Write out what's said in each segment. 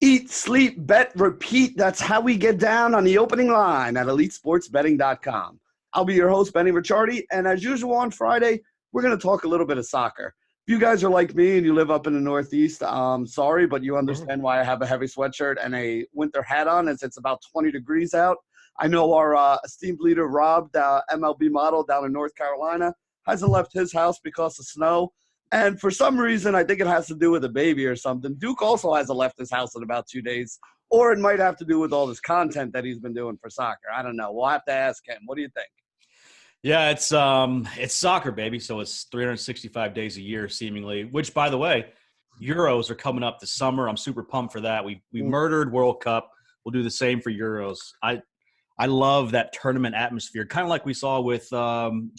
Eat, sleep, bet, repeat. That's how we get down on the opening line at EliteSportsBetting.com. I'll be your host, Benny Ricciardi, and as usual on Friday, we're going to talk a little bit of soccer. If you guys are like me and you live up in the Northeast, sorry, but you understand why I have a heavy sweatshirt and a winter hat on as it's about 20 degrees out. I know our esteemed leader, Rob, the MLB model down in North Carolina, hasn't left his house because of snow. And for some reason, I think it has to do with a baby or something. Duke also hasn't left his house in about 2 days. Or it might have to do with all this content that he's been doing for soccer. I don't know. We'll have to ask him. What do you think? Yeah, it's soccer, baby. So it's 365 days a year, seemingly. Which, by the way, Euros are coming up this summer. I'm super pumped for that. We murdered World Cup. We'll do the same for Euros. I love that tournament atmosphere, kind of like we saw with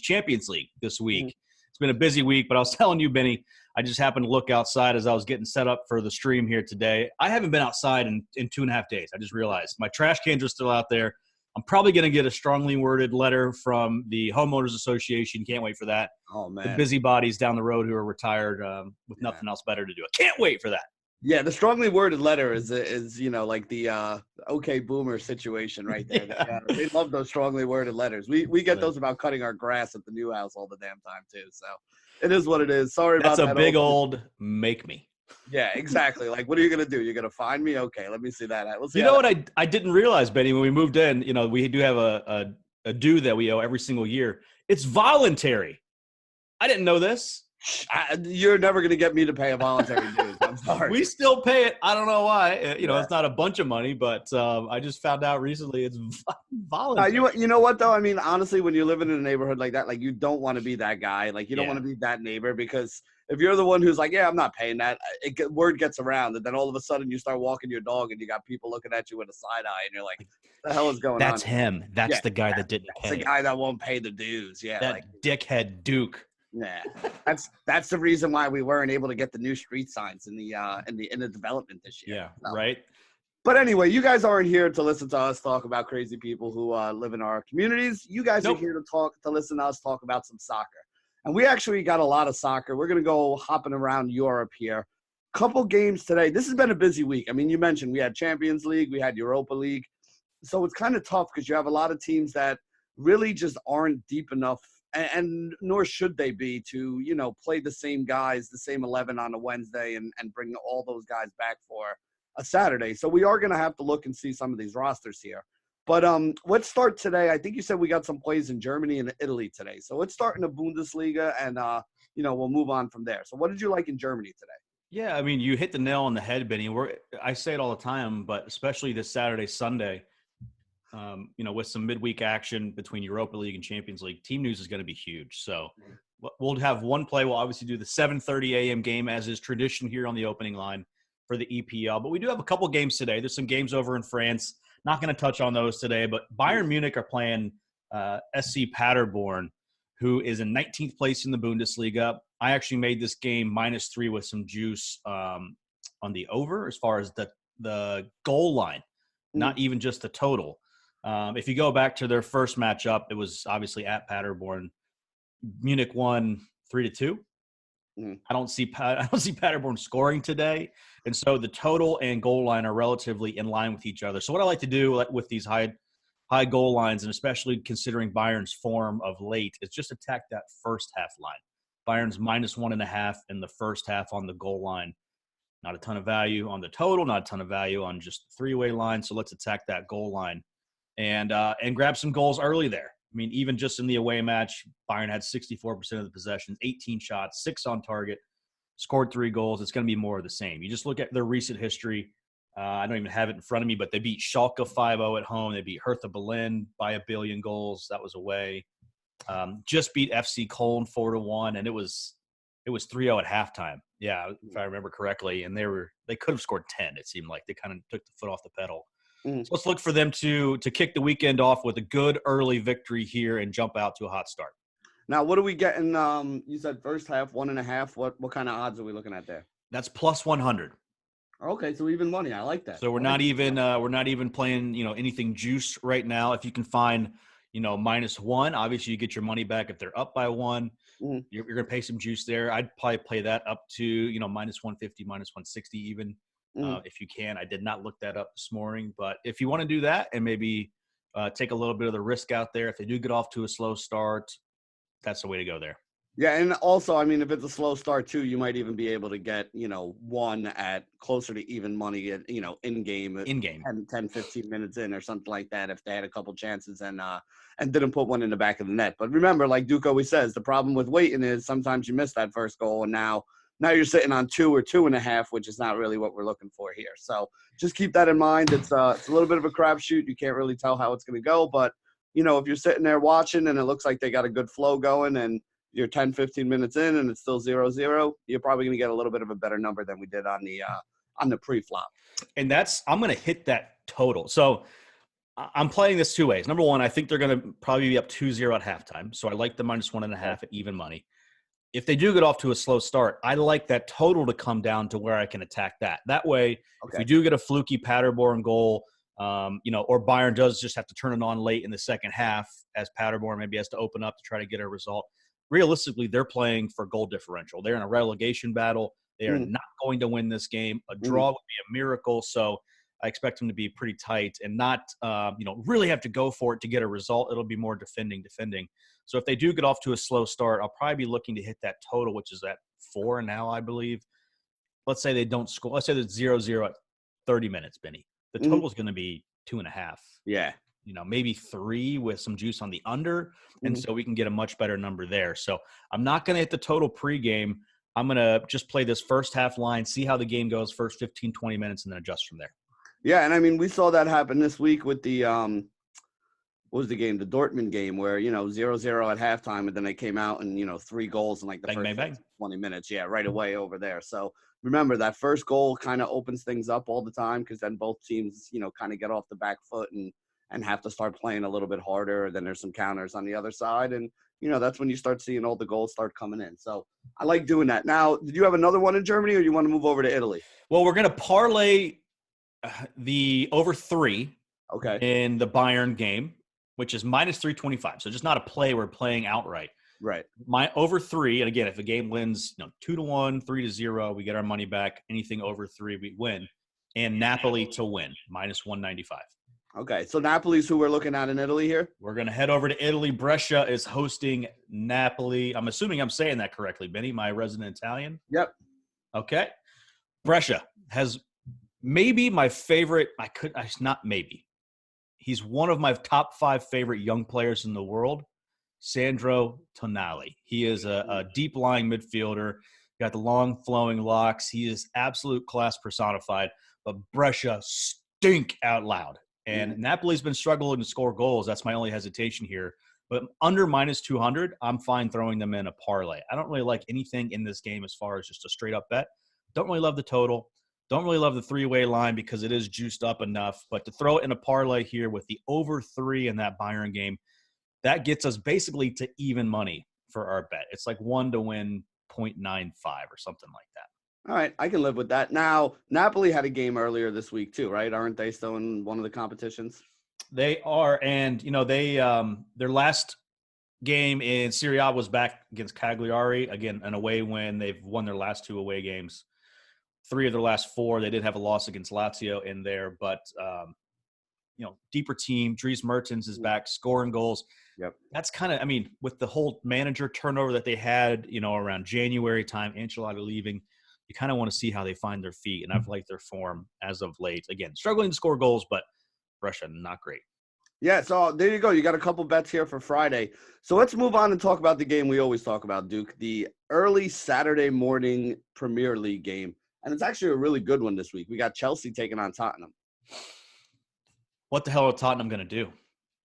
Champions League this week. It's been a busy week, but I was telling you, Benny, I just happened to look outside as I was getting set up for the stream here today. I haven't been outside in 2.5 days. I just realized my trash cans are still out there. I'm probably going to get a strongly worded letter from the Homeowners Association. Can't wait for that. Oh, man. The busybodies down the road who are retired with nothing else better to do. I can't wait for that. Yeah, the strongly worded letter is like the okay boomer situation right there. Yeah. They love those strongly worded letters. We get those about cutting our grass at the new house all the damn time too. So it is what it is. Sorry about that. That's a big old make me. Yeah, exactly. Like, what are you gonna do? You're gonna find me? Okay, let me see that. We'll see. You know what I didn't realize, Benny, when we moved in, we do have a due that we owe every single year. It's voluntary. I didn't know this. You're never going to get me to pay a voluntary dues. I'm sorry. We still pay it. I don't know why. It's not a bunch of money, but I just found out recently it's voluntary. You know what, though? I mean, honestly, when you're living in a neighborhood like that, like, you don't want to be that guy. Like, you don't want to be that neighbor, because if you're the one who's like, yeah, I'm not paying that, word gets around, and then all of a sudden you start walking your dog and you got people looking at you with a side eye, and you're like, what the hell is going on? That's him. That's the guy that didn't pay. That's the guy that won't pay the dues. Yeah. That dickhead Duke. Yeah, that's the reason why we weren't able to get the new street signs in the development this year. Yeah, so. Right. But anyway, you guys aren't here to listen to us talk about crazy people who live in our communities. You guys are here to listen to us talk about some soccer. And we actually got a lot of soccer. We're going to go hopping around Europe here. Couple games today. This has been a busy week. I mean, you mentioned we had Champions League, we had Europa League. So it's kind of tough because you have a lot of teams that really just aren't deep enough, and nor should they be, to, play the same guys, the same 11 on a Wednesday and bring all those guys back for a Saturday. So we are going to have to look and see some of these rosters here. But let's start today. I think you said we got some plays in Germany and Italy today. So let's start in the Bundesliga, and, we'll move on from there. So what did you like in Germany today? Yeah, I mean, you hit the nail on the head, Benny. I say it all the time, but especially this Saturday, Sunday, with some midweek action between Europa League and Champions League, team news is going to be huge. So we'll have one play. We'll obviously do the 7:30 a.m. game, as is tradition here on the opening line for the EPL. But we do have a couple games today. There's some games over in France. Not going to touch on those today, but Bayern Munich are playing SC Paderborn, who is in 19th place in the Bundesliga. I actually made this game -3 with some juice on the over as far as the goal line, not even just the total. If you go back to their first matchup, it was obviously at Paderborn. Munich won 3-2. I don't see Paderborn scoring today, and so the total and goal line are relatively in line with each other. So what I like to do with these high goal lines, and especially considering Bayern's form of late, is just attack that first half line. Bayern's -1.5 in the first half on the goal line. Not a ton of value on the total, not a ton of value on just the three-way line. So let's attack that goal line and grab some goals early there. I mean, even just in the away match, Bayern had 64% of the possessions, 18 shots, 6 on target, scored 3 goals. It's going to be more of the same. You just look at their recent history. I don't even have it in front of me, but they beat Schalke 5-0 at home. They beat Hertha Berlin by 1 billion goals. That was away. Just beat FC Cologne 4-1, and it was 3-0 at halftime. Yeah, if I remember correctly. And they could have scored 10. It seemed like they kind of took the foot off the pedal. So let's look for them to kick the weekend off with a good early victory here and jump out to a hot start. Now, what are we getting? You said first half 1.5. What kind of odds are we looking at there? That's +100. Okay, so even money. I like that. So we're not even playing anything juice right now. If you can find -1, obviously you get your money back. If they're up by 1, you're gonna pay some juice there. I'd probably play that up to -150, -160 even. if you can. I did not look that up this morning, but if you want to do that and maybe take a little bit of the risk out there, if they do get off to a slow start, that's the way to go there. Yeah, and also, I mean, if it's a slow start too, you might even be able to get, one at closer to even money at, in-game. 10, 15 minutes in or something like that if they had a couple chances and didn't put one in the back of the net. But remember, like Duke always says, the problem with waiting is sometimes you miss that first goal, and now you're sitting on 2 or 2.5, which is not really what we're looking for here. So just keep that in mind. It's a little bit of a crapshoot. You can't really tell how it's going to go, but, if you're sitting there watching and it looks like they got a good flow going and you're 10, 15 minutes in and it's still 0-0, you're probably going to get a little bit of a better number than we did on the pre-flop. And I'm going to hit that total. So I'm playing this two ways. Number one, I think they're going to probably be up 2-0 at halftime. So I like the -1.5 at even money. If they do get off to a slow start, I like that total to come down to where I can attack that. That way, if we do get a fluky Paderborn goal, or Bayern does just have to turn it on late in the second half as Paderborn maybe has to open up to try to get a result. Realistically, they're playing for goal differential. They're in a relegation battle. They are not going to win this game. A draw would be a miracle. So I expect them to be pretty tight and not, really have to go for it to get a result. It'll be more defending. So if they do get off to a slow start, I'll probably be looking to hit that total, which is at 4 now, I believe. Let's say they don't score. Let's say it's 0-0 at 30 minutes, Benny. The total is going to be 2.5. Yeah. Maybe 3 with some juice on the under. And so we can get a much better number there. So I'm not going to hit the total pregame. I'm going to just play this first half line, see how the game goes, first 15, 20 minutes, and then adjust from there. Yeah, and I mean, we saw that happen this week with the what was the game? The Dortmund game where, 0-0 at halftime, and then they came out and, 3 goals in like the first 20 minutes. Yeah, right away over there. So remember, that first goal kind of opens things up all the time because then both teams, kind of get off the back foot and have to start playing a little bit harder. Then there's some counters on the other side. And, that's when you start seeing all the goals start coming in. So I like doing that. Now, did you have another one in Germany or you want to move over to Italy? Well, we're going to parlay the over 3 in the Bayern game, which is -325. So just not a play. We're playing outright. Right. My over 3, and again, if the game wins 2-1, 3-0, we get our money back. Anything over 3, we win. And Napoli to win, -195. Okay, so Napoli's who we're looking at in Italy here? We're going to head over to Italy. Brescia is hosting Napoli. I'm assuming I'm saying that correctly, Benny, my resident Italian? Yep. Okay. Brescia has maybe my favorite – not maybe. He's one of my top 5 favorite young players in the world, Sandro Tonali. He is a deep-lying midfielder, got the long flowing locks. He is absolute class personified, but Brescia stink out loud. And Napoli's been struggling to score goals. That's my only hesitation here. But under -200, I'm fine throwing them in a parlay. I don't really like anything in this game as far as just a straight-up bet. Don't really love the total. Don't really love the 3-way line because it is juiced up enough. But to throw it in a parlay here with the over 3 in that Bayern game, that gets us basically to even money for our bet. It's like 1 to win 0.95 or something like that. All right, I can live with that. Now, Napoli had a game earlier this week too, right? Aren't they still in one of the competitions? They are, and they their last game in Serie A was back against Cagliari. Again, an away win. They've won their last 2 away games. 3 of their last 4. They did have a loss against Lazio in there, but deeper team. Dries Mertens is back scoring goals. Yep. That's kind of, with the whole manager turnover that they had, around January time, Ancelotti leaving, you kind of want to see how they find their feet, and I've liked their form as of late. Again, struggling to score goals, but Brescia, not great. Yeah, so there you go. You got a couple bets here for Friday. So let's move on and talk about the game we always talk about, Duke, the early Saturday morning Premier League game. And it's actually a really good one this week. We got Chelsea taking on Tottenham. What the hell are Tottenham going to do?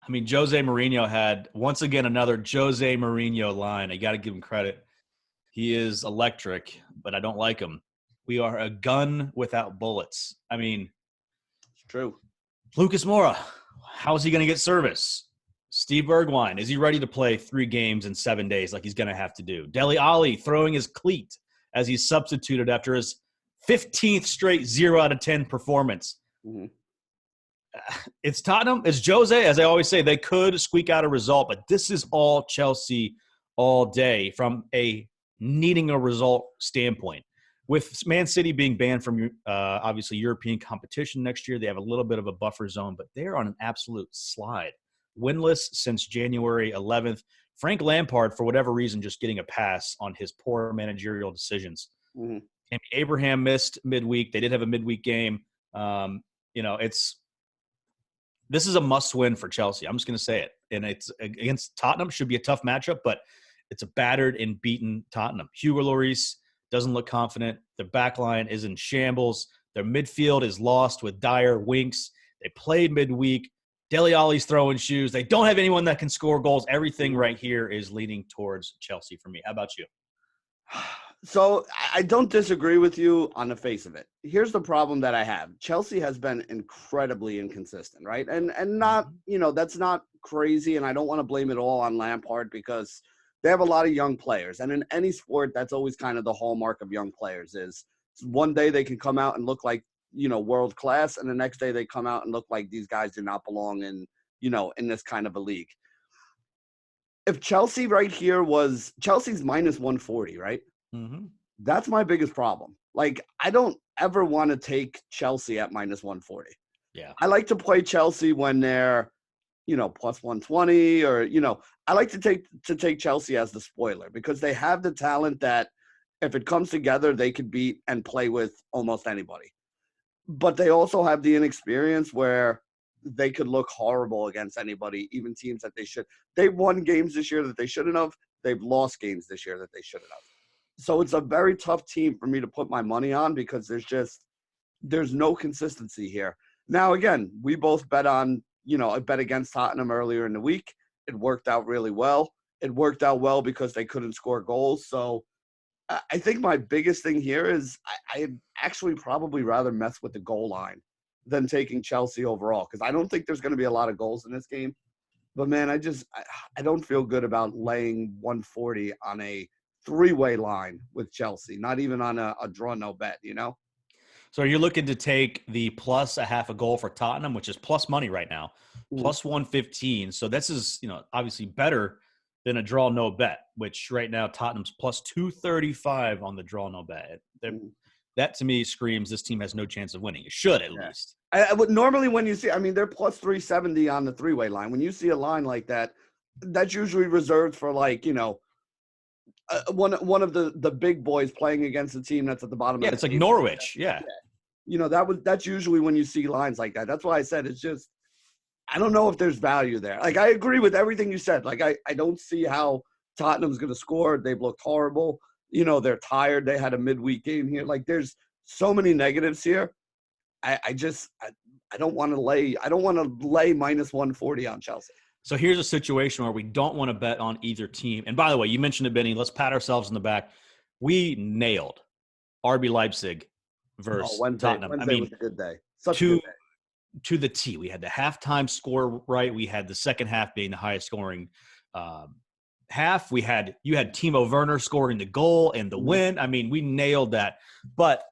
Jose Mourinho had, once again, another Jose Mourinho line. I got to give him credit. He is electric, but I don't like him. We are a gun without bullets. It's true. Lucas Moura, how is he going to get service? Steve Bergwijn, is he ready to play 3 games in 7 days like he's going to have to do? Dele Alli throwing his cleat as he's substituted after his 15th straight 0 out of 10 performance. Mm-hmm. It's Tottenham. It's Jose. As I always say, they could squeak out a result, but this is all Chelsea all day from a needing a result standpoint. With Man City being banned from obviously European competition next year, they have a little bit of a buffer zone, but they're on an absolute slide. Winless since January 11th. Frank Lampard, for whatever reason, just getting a pass on his poor managerial decisions. Mm-hmm. Abraham missed midweek. They did have a midweek game. This is a must-win for Chelsea. I'm just going to say it. And it's against Tottenham. Should be a tough matchup, but it's a battered and beaten Tottenham. Hugo Lloris doesn't look confident. Their back line is in shambles. Their midfield is lost with Dyer, Winks. They played midweek. Dele Alli's throwing shoes. They don't have anyone that can score goals. Everything right here is leaning towards Chelsea for me. How about you? So I don't disagree with you on the face of it. Here's the problem that I have. Chelsea has been incredibly inconsistent, right? And not, that's not crazy, and I don't want to blame it all on Lampard because they have a lot of young players. And in any sport, that's always kind of the hallmark of young players is one day they can come out and look like, world class, and the next day they come out and look like these guys do not belong in, in this kind of a league. If Chelsea right here was – Chelsea's minus 140, right? Mm-hmm. That's my biggest problem. Like, I don't ever want to take Chelsea at minus 140. Yeah. I like to play Chelsea when they're, plus 120 or, I like to take Chelsea as the spoiler because they have the talent that if it comes together, they could beat and play with almost anybody. But they also have the inexperience where they could look horrible against anybody, even teams that they should. They've won games this year that they shouldn't have. They've lost games this year that they shouldn't have. So it's a very tough team for me to put my money on because there's no consistency here. Now, again, we both bet on, I bet against Tottenham earlier in the week. It worked out really well. It worked out well because they couldn't score goals. So I think my biggest thing here is I'd actually probably rather mess with the goal line than taking Chelsea overall because I don't think there's going to be a lot of goals in this game. But, man, I don't feel good about laying 140 on a three-way line with Chelsea, not even on a draw no bet, So you're looking to take the plus a half a goal for Tottenham, which is plus money right now, plus 115. So this is, obviously better than a draw no bet, which right now Tottenham's plus 235 on the draw no bet. That to me screams this team has no chance of winning. It should at least. I would normally when you see, they're plus 370 on the three-way line. When you see a line like that, that's usually reserved for like, one of the big boys playing against a team that's at the bottom. Yeah, it's like Norwich. Yeah. That's usually when you see lines like that. That's why I said it's just I don't know if there's value there. Like I agree with everything you said. Like I don't see how Tottenham's going to score. They've looked horrible. They're tired. They had a midweek game here. Like there's so many negatives here. I don't want to lay minus 140 on Chelsea. So here's a situation where we don't want to bet on either team. And by the way, you mentioned it, Benny. Let's pat ourselves in the back. We nailed RB Leipzig versus Tottenham. Wednesday was a good day. To the T. We had the halftime score right. We had the second half being the highest scoring half. You had Timo Werner scoring the goal and the win. We nailed that. But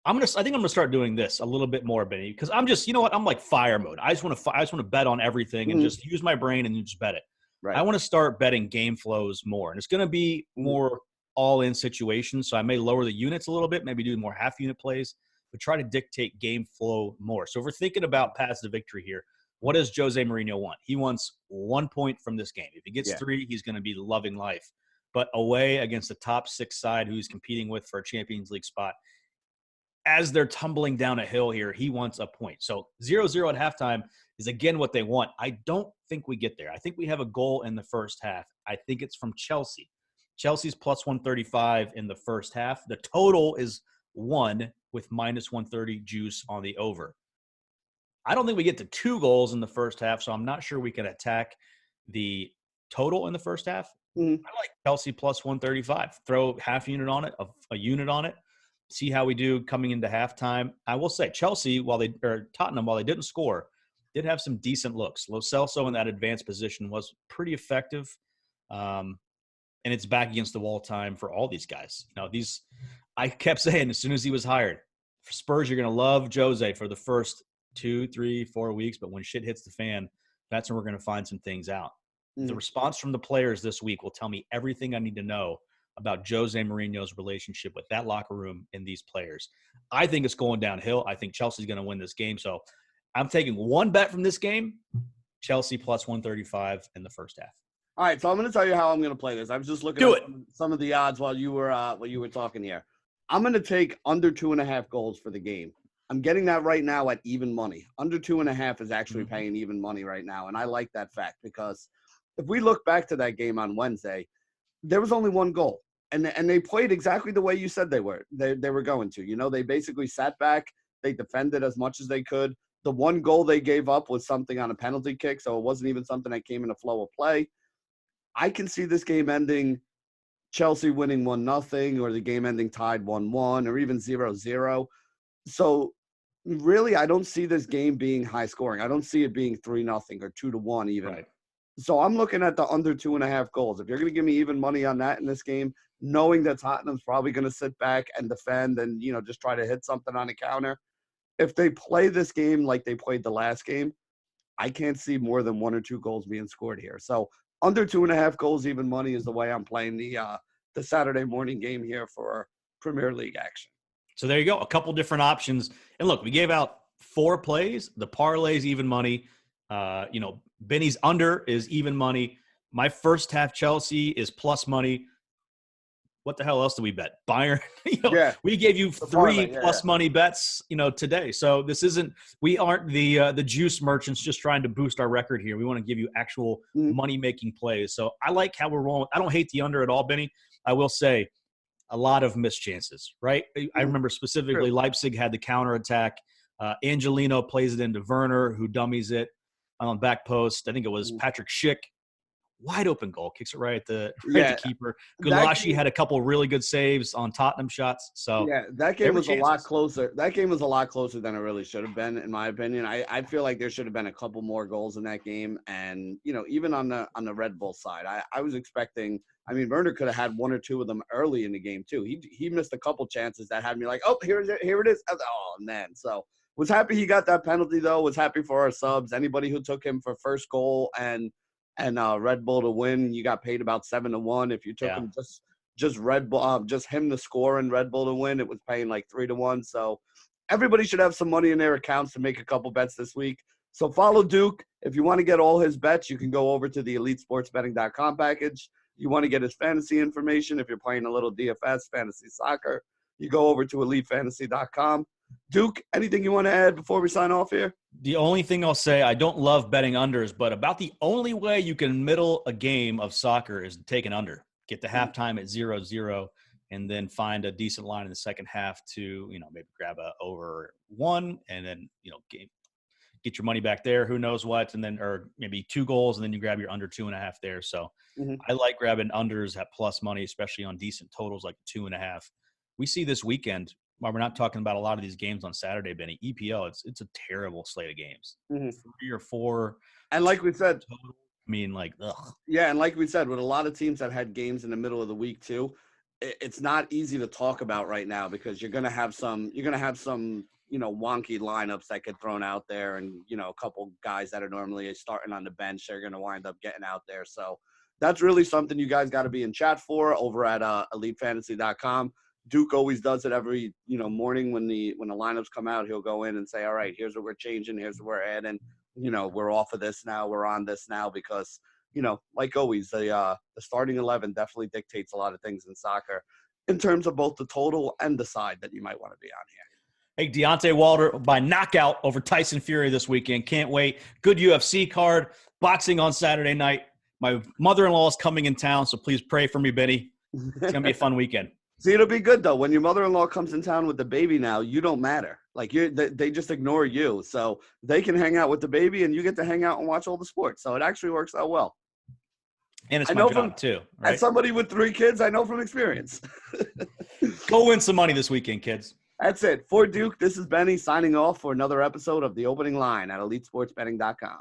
I think I'm gonna start doing this a little bit more, Benny, because I'm just, I'm like fire mode. I just want to bet on everything and just use my brain and just bet it. Right. I want to start betting game flows more, and it's going to be more all-in situations. So I may lower the units a little bit, maybe do more half-unit plays, but try to dictate game flow more. So if we're thinking about paths to victory here, what does Jose Mourinho want? He wants 1 point from this game. If he gets 3, he's going to be loving life. But away against the top 6 side who he's competing with for a Champions League spot, as they're tumbling down a hill here, he wants a point. So 0-0 at halftime is, again, what they want. I don't think we get there. I think we have a goal in the first half. I think it's from Chelsea. Chelsea's plus 135 in the first half. The total is 1 with minus 130 juice on the over. I don't think we get to 2 goals in the first half, so I'm not sure we can attack the total in the first half. I like Chelsea plus 135. Throw half unit on it, a unit on it. See how we do coming into halftime. I will say Tottenham, while they didn't score, did have some decent looks. Lo Celso in that advanced position was pretty effective. And it's back against the wall time for all these guys. I kept saying as soon as he was hired, for Spurs, you're going to love Jose for the first 2, 3, 4 weeks. But when shit hits the fan, that's when we're going to find some things out. The response from the players this week will tell me everything I need to know about Jose Mourinho's relationship with that locker room and these players. I think it's going downhill. I think Chelsea's going to win this game. So I'm taking one bet from this game, Chelsea plus 135 in the first half. All right, so I'm going to tell you how I'm going to play this. I was just looking at some of the odds while you were talking here. I'm going to take under 2.5 goals for the game. I'm getting that right now at even money. Under 2.5 is actually paying even money right now, and I like that fact because if we look back to that game on Wednesday, there was only one goal, and they played exactly the way you said they were. They were going to. You know, they basically sat back, they defended as much as they could. The one goal they gave up was something on a penalty kick, so it wasn't even something that came in a flow of play. I can see this game ending Chelsea winning 1-0 or the game ending tied 1-1 or even 0-0. So really, I don't see this game being high scoring. I don't see it being 3-0 or 2-1 even. Right. So I'm looking at the under 2.5 goals. If you're going to give me even money on that in this game, knowing that Tottenham's probably going to sit back and defend and, you know, just try to hit something on a counter, if they play this game like they played the last game, I can't see more than 1 or 2 goals being scored here. So under 2.5 goals, even money is the way I'm playing the Saturday morning game here for Premier League action. So there you go. A couple different options. And look, we gave out 4 plays. The parlays, even money. Benny's under is even money. My first half Chelsea is plus money. What the hell else do we bet? Bayern. We gave you 3 plus money bets, today. So this isn't. We aren't the juice merchants just trying to boost our record here. We want to give you actual money making plays. So I like how we're rolling. I don't hate the under at all, Benny. I will say a lot of missed chances. Right. I remember specifically Leipzig had the counterattack. Angelino plays it into Werner, who dummies it on back post. I think it was Patrick Schick. Wide open goal, kicks it right at the keeper. Gulashi had a couple really good saves on Tottenham shots. So that game was a lot closer. That game was a lot closer than it really should have been, in my opinion. I feel like there should have been a couple more goals in that game. And even on the Red Bull side, I was expecting. I mean, Werner could have had 1 or 2 of them early in the game too. He missed a couple chances that had me like, oh, here it is. Oh man, so was happy he got that penalty though. Was happy for our subs. Anybody who took him for first goal and Red Bull to win, you got paid about 7-1. If you took him just Red Bull, just him to score and Red Bull to win, it was paying like 3-1. So everybody should have some money in their accounts to make a couple bets this week. So follow Duke. If you want to get all his bets, you can go over to the EliteSportsBetting.com package. You want to get his fantasy information. If you're playing a little DFS, fantasy soccer, you go over to EliteFantasy.com. Duke, anything you want to add before we sign off here? The only thing I'll say, I don't love betting unders, but about the only way you can middle a game of soccer is to take an under. Get to halftime at 0-0 and then find a decent line in the second half to, maybe grab a over 1 and then, get your money back there. Who knows what? And then, or maybe 2 goals and then you grab your under 2.5 there. So I like grabbing unders at plus money, especially on decent totals like 2.5. We see this weekend. While we're not talking about a lot of these games on Saturday, Benny, EPL, it's a terrible slate of games. 3 or 4. And like we said, ugh. Yeah, and like we said, with a lot of teams that had games in the middle of the week too, it's not easy to talk about right now because you're gonna have some wonky lineups that get thrown out there, and a couple guys that are normally starting on the bench, they're gonna wind up getting out there. So that's really something you guys got to be in chat for over at EliteFantasy.com. Duke always does it every morning when the lineups come out. He'll go in and say, all right, here's what we're changing, here's what we're adding. We're off of this now, we're on this now, because like always, the starting 11 definitely dictates a lot of things in soccer in terms of both the total and the side that you might want to be on here. Hey, Deontay Wilder by knockout over Tyson Fury this weekend. Can't wait. Good UFC card. Boxing on Saturday night. My mother-in-law is coming in town, so please pray for me, Benny. It's going to be a fun weekend. See, it'll be good, though. When your mother-in-law comes in town with the baby now, you don't matter. Like, they just ignore you. So they can hang out with the baby, and you get to hang out and watch all the sports. So it actually works out well. And it's my job, too. Right? As somebody with 3 kids, I know from experience. Go win some money this weekend, kids. That's it. For Duke, this is Benny signing off for another episode of The Opening Line at EliteSportsBetting.com.